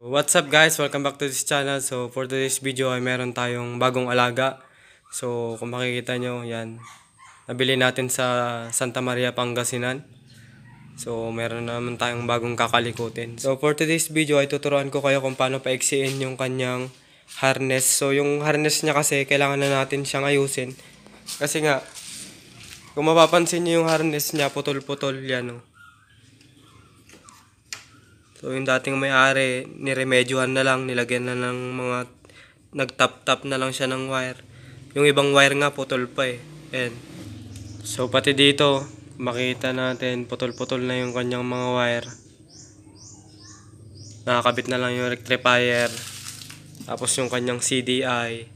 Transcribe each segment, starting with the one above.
What's up guys? Welcome back to this channel. So for today's video ay meron tayong bagong alaga. So kung makikita nyo, yan. Nabili natin sa Santa Maria, Pangasinan. So meron naman tayong bagong kakalikutin. So for today's video ay tuturuan ko kayo kung paano paiksiin yung kanyang harness. So yung harness niya kasi kailangan na natin siyang ayusin. Kasi nga, kung mapapansin nyo yung harness niya, putol-putol yan. Oh. So yung dating may-ari, niremedyohan na lang, nilagyan na ng mga nagtap-tap na lang siya ng wire. Yung ibang wire nga putol pa eh. Ayan. So pati dito, makita natin putol-putol na yung kanyang mga wire. Nakakabit na lang yung rectifier. Tapos yung kanyang CDI.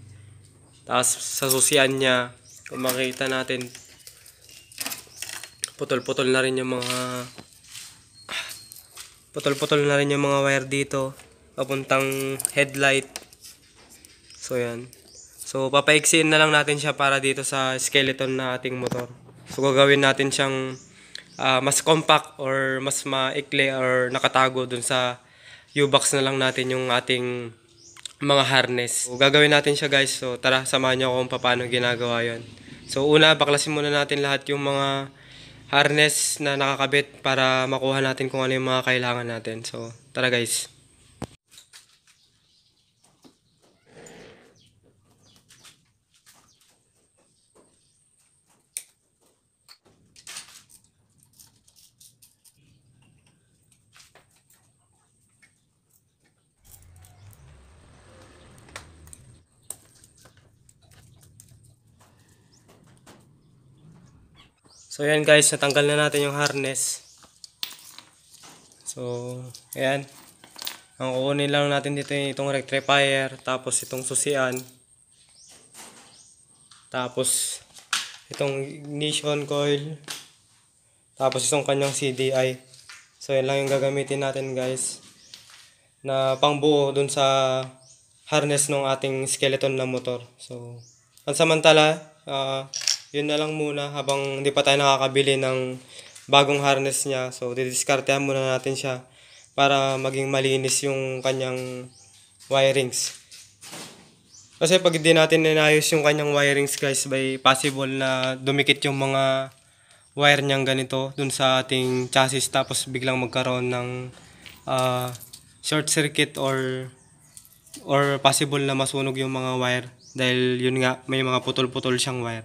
Tapos sa susian niya, kung makita natin, putol-putol na rin yung mga wire dito papuntang headlight. So yan. So papaiksiin na lang natin siya para dito sa skeleton na ating motor. So gagawin natin siyang mas compact or mas maikli or nakatago dun sa U-box na lang natin yung ating mga harness. So gagawin natin siya guys. So tara, samahan niyo ako kung paano ginagawa yon. So una, baklasin muna natin lahat yung mga harness na nakakabit para makuha natin kung ano yung mga kailangan natin. So, tara guys. So, ayan guys, natanggal na natin yung harness. So, ayan. Ang kukunin lang natin dito itong rectifier, tapos itong susian. Tapos, itong ignition coil. Tapos, itong kanyang CDI. So, yan lang yung gagamitin natin guys. Na pangbuo dun sa harness ng ating skeleton na motor. So, pansamantala, yun na lang muna habang hindi pa tayo nakakabili ng bagong harness niya. So, didiskartehan muna natin siya para maging malinis yung kanyang wirings. Kasi pag hindi natin inayos yung kanyang wirings guys, by possible na dumikit yung mga wire niyang ganito dun sa ating chassis, tapos biglang magkaroon ng short circuit or possible na masunog yung mga wire dahil yun nga, may mga putol-putol siyang wire.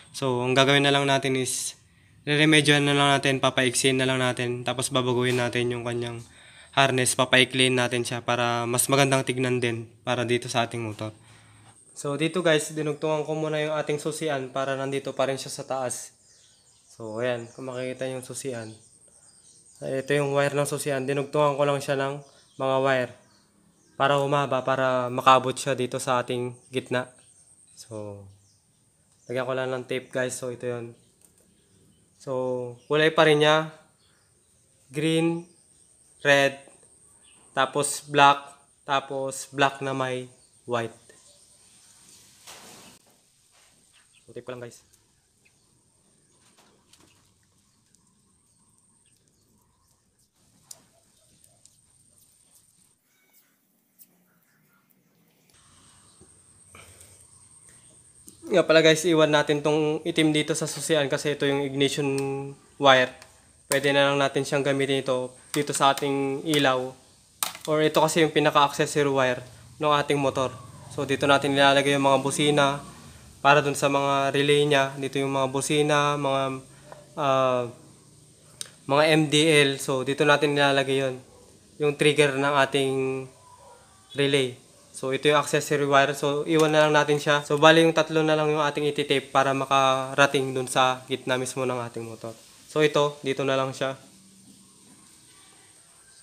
So ang gagawin na lang natin is re-remedyohan na lang natin, papaiksin na lang natin, tapos babaguhin natin yung kanyang harness, papaiklin natin siya para mas magandang tignan din para dito sa ating motor. So dito guys, dinugtungan ko muna yung ating susian para nandito pa rin siya sa taas. So ayan, kung makikita yung susian, ito yung wire ng susian, dinugtungan ko lang siya ng mga wire para humaba, para makabot siya dito sa ating gitna. So, lagyan ko lang ng tape guys. So, ito yun. So, kulay pa rin niya. Green, red, tapos black na may white. So, tape ko lang guys. Nga pala guys, iwan natin tong itim dito sa susian kasi ito yung ignition wire. Pwede na lang natin siyang gamitin ito dito sa ating ilaw. Or ito kasi yung pinaka-accessory wire ng ating motor. So dito natin nilalagay yung mga busina para dun sa mga relay niya. Dito yung mga busina, mga MDL. So dito natin nilalagay yon, yung trigger ng ating relay. So ito yung accessory wire. So iwan na lang natin siya. So bali yung tatlo na lang yung ating iti-tape para makarating dun sa gitna mismo ng ating motor. So ito, dito na lang siya.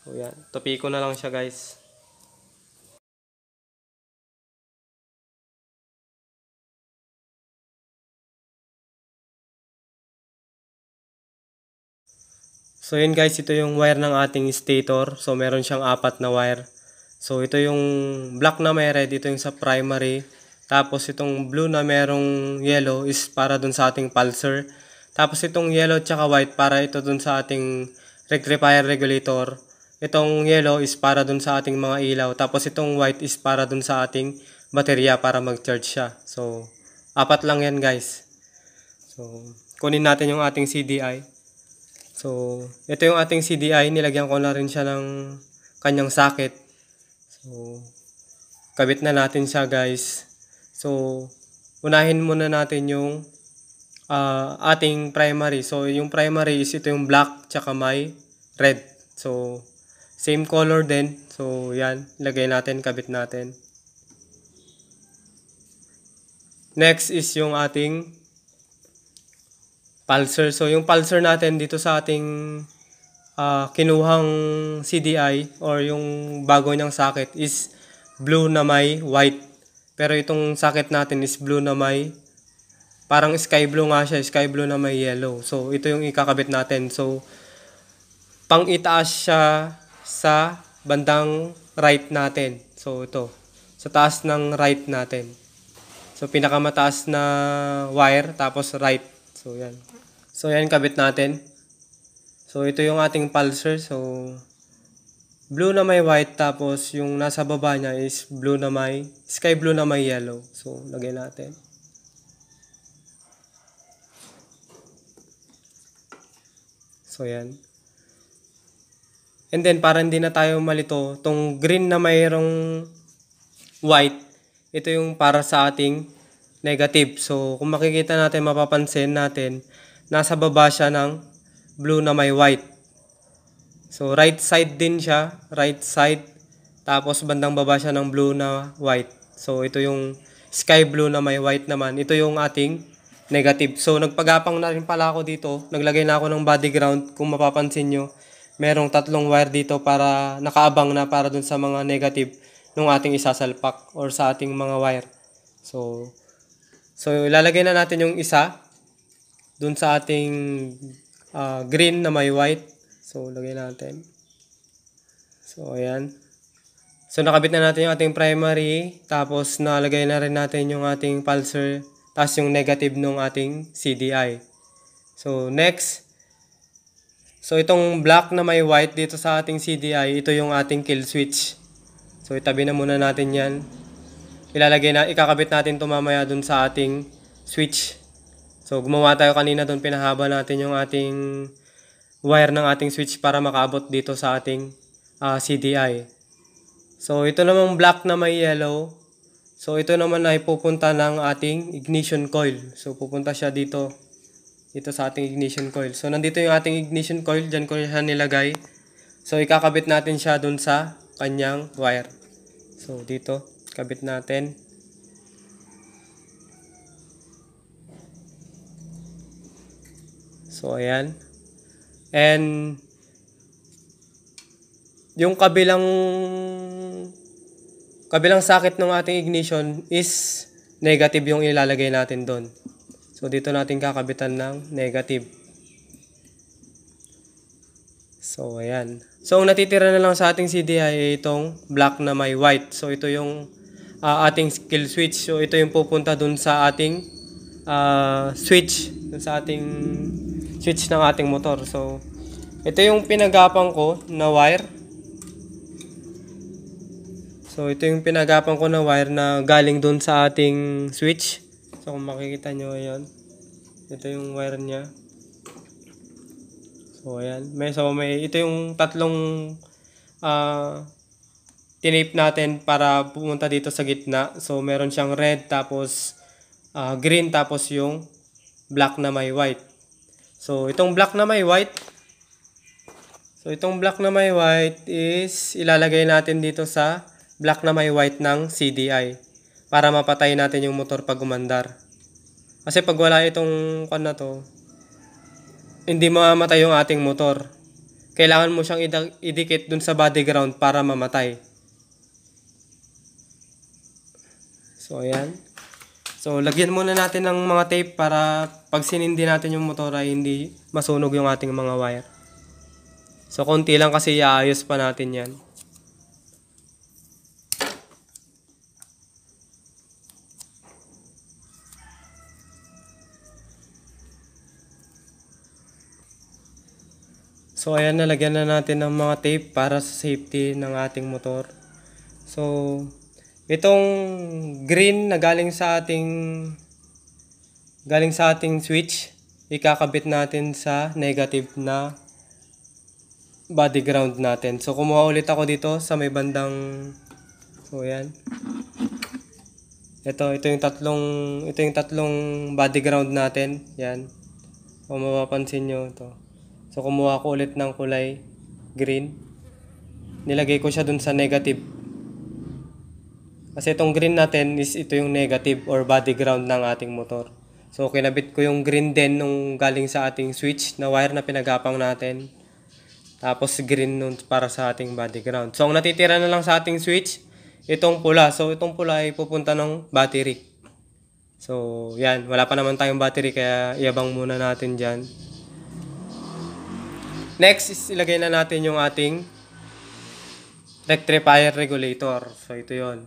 So yan, tupi ko na lang siya guys. So yun guys, ito yung wire ng ating stator. So meron siyang 4 na wire. So ito yung black na may red, ito yung sa primary. Tapos itong blue na merong yellow is para dun sa ating pulsar. Tapos itong yellow tsaka white para ito dun sa ating rectifier regulator. Itong yellow is para dun sa ating mga ilaw. Tapos itong white is para dun sa ating baterya para mag-charge siya. So, apat lang yan guys. So, kunin natin yung ating CDI. So, ito yung ating CDI. Nilagyan ko na rin siya ng kanyang socket. So, kabit na natin siya guys. So, unahin muna natin yung ating primary. So, yung primary is ito yung black tsaka may red. So, same color din. So, yan. Lagay natin, kabit natin. Next is yung ating pulsar. So, yung pulsar natin dito sa ating kinuhang CDI or yung bago niyang socket is blue na may white. Pero itong socket natin is blue na may parang sky blue nga siya. Sky blue na may yellow. So, ito yung ikakabit natin. So, pang itaas siya sa bandang right natin. So, ito. Sa taas ng right natin. So, pinakamataas na wire, tapos right. So, yan. So, yan, kabit natin. So, ito yung ating pulsar. So, blue na may white, tapos yung nasa baba niya is blue na may, sky blue na may yellow. So, lagay natin. So, yan. And then, para hindi na tayo malito, tong green na mayroong white, ito yung para sa ating negative. So, kung makikita natin, mapapansin natin, nasa baba siya ng blue na may white. So, right side din siya. Right side. Tapos, bandang baba siya ng blue na white. So, ito yung sky blue na may white naman. Ito yung ating negative. So, nagpagapang na rin pala ako dito. Naglagay na ako ng body ground. Kung mapapansin nyo, merong 3 wire dito para nakaabang na para dun sa mga negative nung ating isasalpak or sa ating mga wire. So ilalagay na natin yung isa dun sa ating green na may white. So, lagay natin. So, ayan. So, nakabit na natin yung ating primary. Tapos, nalagay na rin natin yung ating pulsar. Tapos, yung negative ng ating CDI. So, next. So, itong black na may white dito sa ating CDI, ito yung ating kill switch. So, itabi na muna natin yan. Ikakabit natin ito mamaya dun sa ating switch. So, gumawa tayo kanina doon, pinahaba natin yung ating wire ng ating switch para makaabot dito sa ating CDI. So, ito namang black na may yellow. So, ito naman ay pupunta ng ating ignition coil. So, pupunta siya dito sa ating ignition coil. So, nandito yung ating ignition coil. Diyan ko siya nilagay. So, ikakabit natin siya doon sa kanyang wire. So, dito, kabit natin. So, ayan. And, yung kabilang socket ng ating ignition is negative yung ilalagay natin doon. So, dito natin kakabitan ng negative. So, ayan. So, ang natitira na lang sa ating CDI ay itong black na may white. So, ito yung ating kill switch. So, ito yung pupunta doon sa ating switch. Doon sa ating switch ng ating motor. So, ito yung pinagapang ko na wire. So, ito yung pinagapang ko na wire na galing doon sa ating switch. So, kung makikita nyo, ayan. Ito yung wire niya. So, ayan. Ito yung tatlong tinape natin para pumunta dito sa gitna. So, meron siyang red, tapos green, tapos yung black na may white. So, itong black na may white is ilalagay natin dito sa black na may white ng CDI para mapatay natin yung motor pag umandar. Kasi pag wala itong na to, hindi mamamatay yung ating motor. Kailangan mo siyang idikit dun sa body ground para mamatay. So, ayan. So, lagyan muna natin ng mga tape para pag sinindi natin yung motor ay hindi masunog yung ating mga wire. So, konti lang kasi iayos pa natin yan. So ayan, nalagyan na natin ng mga tape para sa safety ng ating motor. So itong green na galing sa ating switch, ikakabit natin sa negative na body ground natin. So kumuha ulit ako dito sa may bandang, so ayan. Ito yung tatlong body ground natin. Yan. Kung mapapansin nyo ito. So kumuha ko ulit ng kulay green. Nilagay ko siya dun sa negative. Kasi itong green natin is ito yung negative or body ground ng ating motor. So kinabit ko yung green din nung galing sa ating switch na wire na pinagapang natin. Tapos green nun para sa ating body ground. So ang natitira na lang sa ating switch, itong pula. So itong pula ay pupunta ng battery. So yan, wala pa naman tayong battery kaya iabang muna natin dyan. Next is ilagay na natin yung ating rectifier regulator. So ito yon.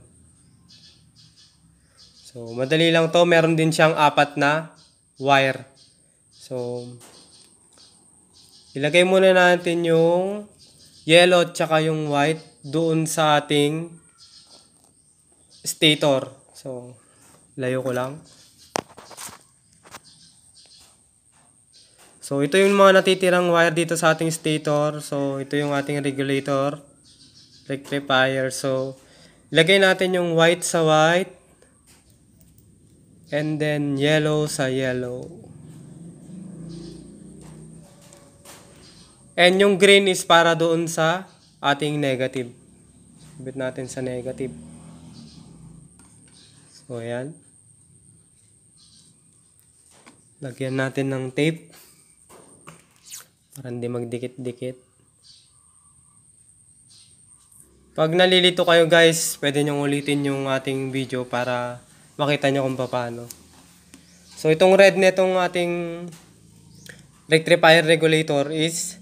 So madali lang to, meron din siyang 4 na wire. So ilagay muna natin yung yellow at saka yung white doon sa ating stator. So layo ko lang. So ito yung mga natitirang wire dito sa ating stator. So ito yung ating regulator, rectifier. So ilagay natin yung white sa white and then yellow sa yellow. And yung green is para doon sa ating negative. Sabit natin sa negative. So ayan. Lagyan natin ng tape para hindi magdikit-dikit. Pag nalilito kayo guys, pwede nyo ulitin yung ating video para makita nyo kung paano. So itong red netong ating rectifier regulator is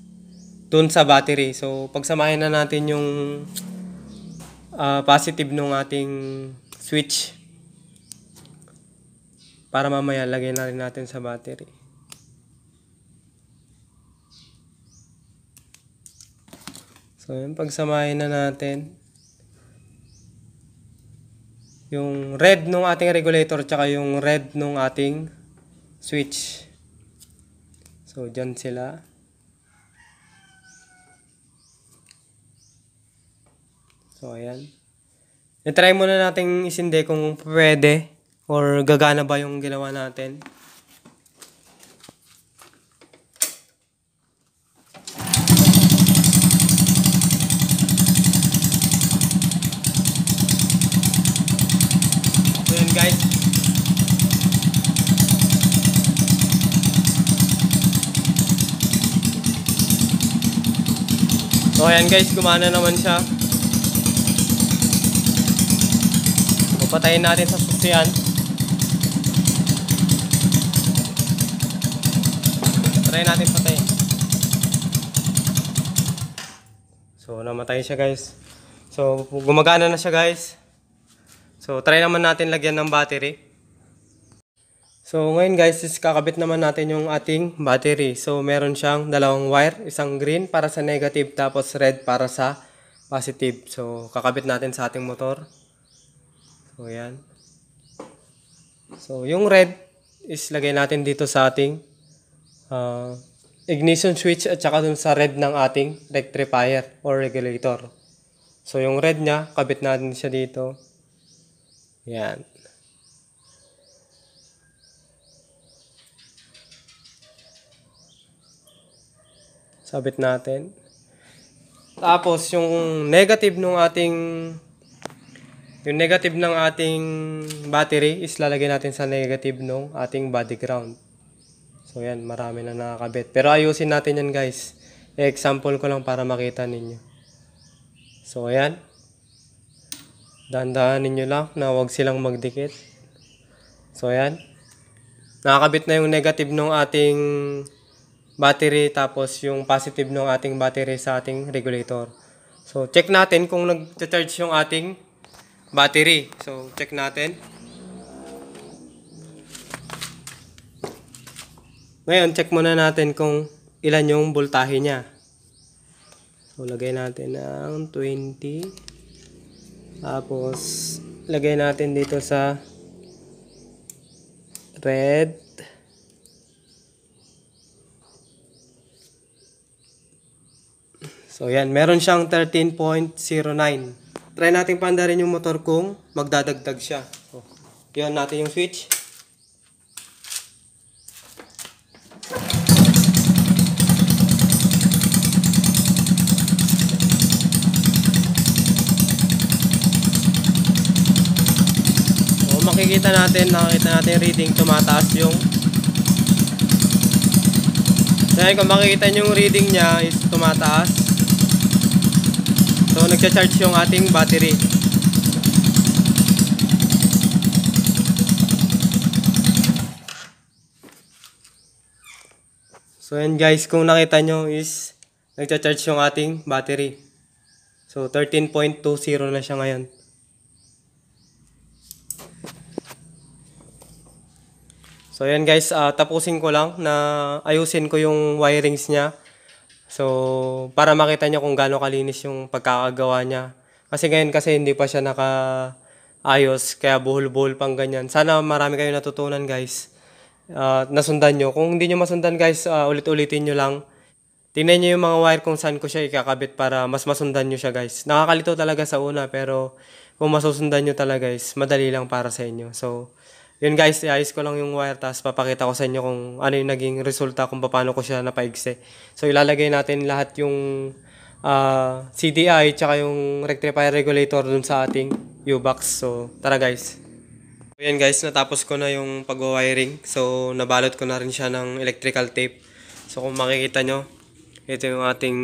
dun sa battery. So pagsamahin na natin yung positive nung ating switch para mamaya lagay na rin natin sa battery. So yun, pagsamahin na natin yung red nung ating regulator tsaka yung red nung ating switch. So dyan sila. So ayan. I-try muna natin isindi kung pwede or gagana ba yung ginawa natin. So yun guys. So ayan guys, gumana naman siya. Patayin natin sa susian. Try natin patayin. So namatay siya guys. So gumagana na siya guys. So try naman natin lagyan ng battery. So ngayon guys, is kakabit naman natin yung ating battery. So meron siyang dalawang wire, isang green para sa negative tapos red para sa positive. So kakabit natin sa ating motor. So yan. So yung red is lagay natin dito sa ating ignition switch at saka dun sa red ng ating rectifier or regulator. So yung red niya, kabit natin siya dito. Yan. Sabit natin. Tapos yung negative ng ating battery is lalagay natin sa negative ng ating body ground. So yan, marami na nakakabit. Pero ayusin natin yan guys. E-example ko lang para makita ninyo. So ayan. Dahan-dahanin nyo lang na huwag silang magdikit. So ayan. Nakakabit na yung negative ng ating battery tapos yung positive ng ating battery sa ating regulator. So check natin kung nag-charge yung ating battery. So check natin. Ngayon check muna natin kung ilan yung voltahe niya. So, lagay natin ng 20. Tapos, lagay natin dito sa red. So, yan. Meron siyang 13.09. Try natin paandarin yung motor kung magdadagdag siya. So, yun natin yung switch. So, nakikita natin yung reading, tumataas yung. Dahil kung makikita nyo yung reading niya is tumataas. So, nagcha-charge yung ating battery. So, yan guys, kung nakita nyo is nagcha-charge yung ating battery. So, 13.20 na siya ngayon. So, yan guys, tapusin ko lang na ayusin ko yung wirings niya. So, para makita nyo kung gaano kalinis yung pagkakagawa niya. Kasi ngayon kasi hindi pa siya nakaayos, kaya buhol-buhol pang ganyan. Sana marami kayo natutunan guys. Nasundan nyo. Kung hindi nyo masundan guys, ulit-ulitin nyo lang. Tingnan nyo yung mga wire kung saan ko siya ikakabit para mas masundan nyo siya guys. Nakakalito talaga sa una, pero kung masusundan nyo talaga guys, madali lang para sa inyo. So, yun guys, iayos ko lang yung wire, tapos papakita ko sa inyo kung ano yung naging resulta, kung paano ko siya napaigse. So ilalagay natin lahat yung CDI tsaka yung rectifier regulator dun sa ating U-box. So tara guys. So yan guys, natapos ko na yung pag-wiring. So nabalot ko na rin siya ng electrical tape. So kung makikita nyo, ito yung ating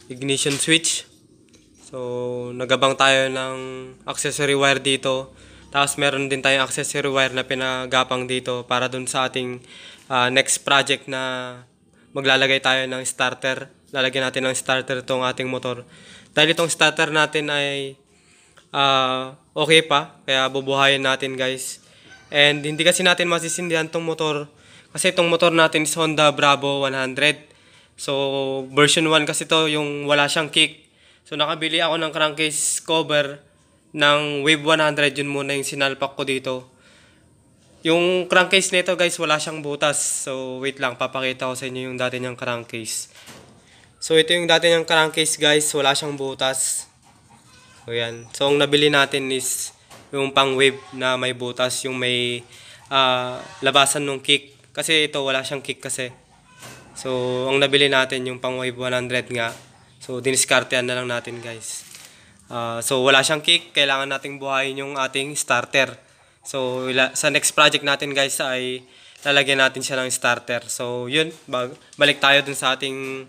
ignition switch. So nagabang tayo ng accessory wire dito. Tapos meron din tayong accessory wire na pinagapang dito para dun sa ating next project na maglalagay tayo ng starter. Lalagyan natin ng starter itong ating motor. Dahil itong starter natin ay okay pa, kaya bubuhayin natin guys. And hindi kasi natin masisindihan itong motor kasi itong motor natin is Honda Bravo 100. So version 1 kasi to, yung wala siyang kick. So nakabili ako ng crankcase cover ng Wave 100, yun muna yung sinalpak ko dito. Yung crankcase nito guys, wala siyang butas. So wait lang, papakita ko sa inyo yung dati niyang crankcase. So ito yung dati niyang crankcase guys, wala siyang butas. So yan. So ang nabili natin is yung pang wave na may butas, yung may labasan ng kick. Kasi ito wala siyang kick kasi. So ang nabili natin yung pang Wave 100 nga. So diniskartehan na lang natin guys. So wala siyang kick, kailangan nating buhayin yung ating starter. So sa next project natin guys ay lalagyan natin siya ng starter. So yun, balik tayo dun sa ating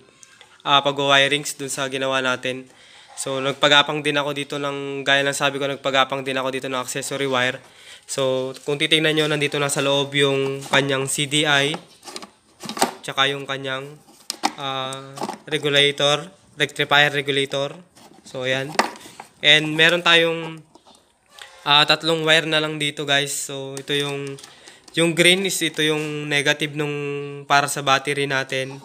pag-wirings dun sa ginawa natin. So nagpagapang din ako dito ng, gaya ng sabi ko, nagpagapang din ako dito ng accessory wire. So kung titingnan nyo, nandito na sa loob yung kanyang CDI tsaka yung kanyang regulator, rectifier regulator. So ayan. And meron tayong tatlong wire na lang dito guys. So ito yung green is ito yung negative nung para sa battery natin.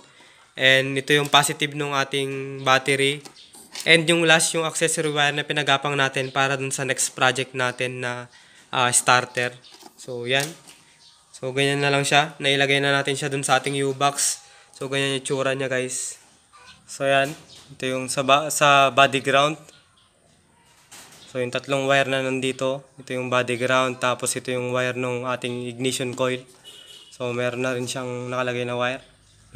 And ito yung positive nung ating battery. And yung last yung accessory wire na pinagapang natin para dun sa next project natin na starter. So yan. So ganyan na lang siya. Nailagay na natin siya dun sa ating U-box. So ganyan yung tsura niya guys. So yan. Ito yung sa body ground. So yung tatlong wire na nandito, ito yung body ground, tapos ito yung wire ng ating ignition coil. So meron na rin siyang nakalagay na wire.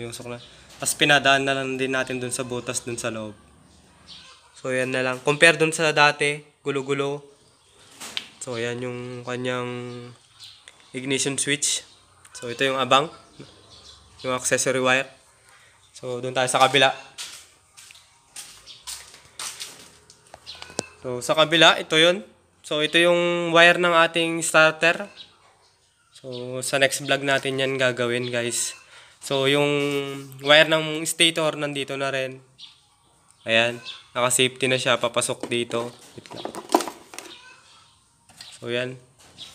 Yung na. Tapos pinadaan na lang din natin dun sa butas dun sa loob. So yan na lang. Compare dun sa dati, gulo-gulo. So yan yung kanyang ignition switch. So ito yung abang, yung accessory wire. So dun tayo sa kabila. So, sa kabila, ito yun. So, ito yung wire ng ating starter. So, sa next vlog natin yan gagawin, guys. So, yung wire ng stator nandito na rin. Ayan. Naka-safety na siya. Papasok dito. So, yan.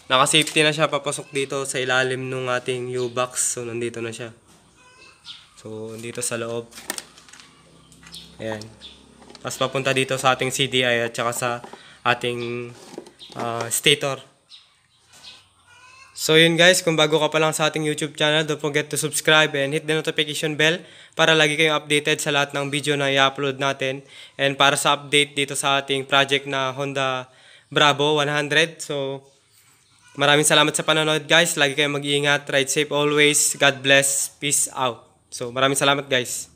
Naka-safety na siya. Papasok dito sa ilalim ng ating U-box. So, nandito na siya. So, dito sa loob. Ayan. Tapos papunta dito sa ating CDI at saka sa ating stator. So yun guys, kung bago ka pa lang sa ating YouTube channel, don't forget to subscribe and hit the notification bell para lagi kayong updated sa lahat ng video na i-upload natin. And para sa update dito sa ating project na Honda Bravo 100. So maraming salamat sa panonood guys. Lagi kayong mag-iingat. Ride safe always. God bless. Peace out. So maraming salamat guys.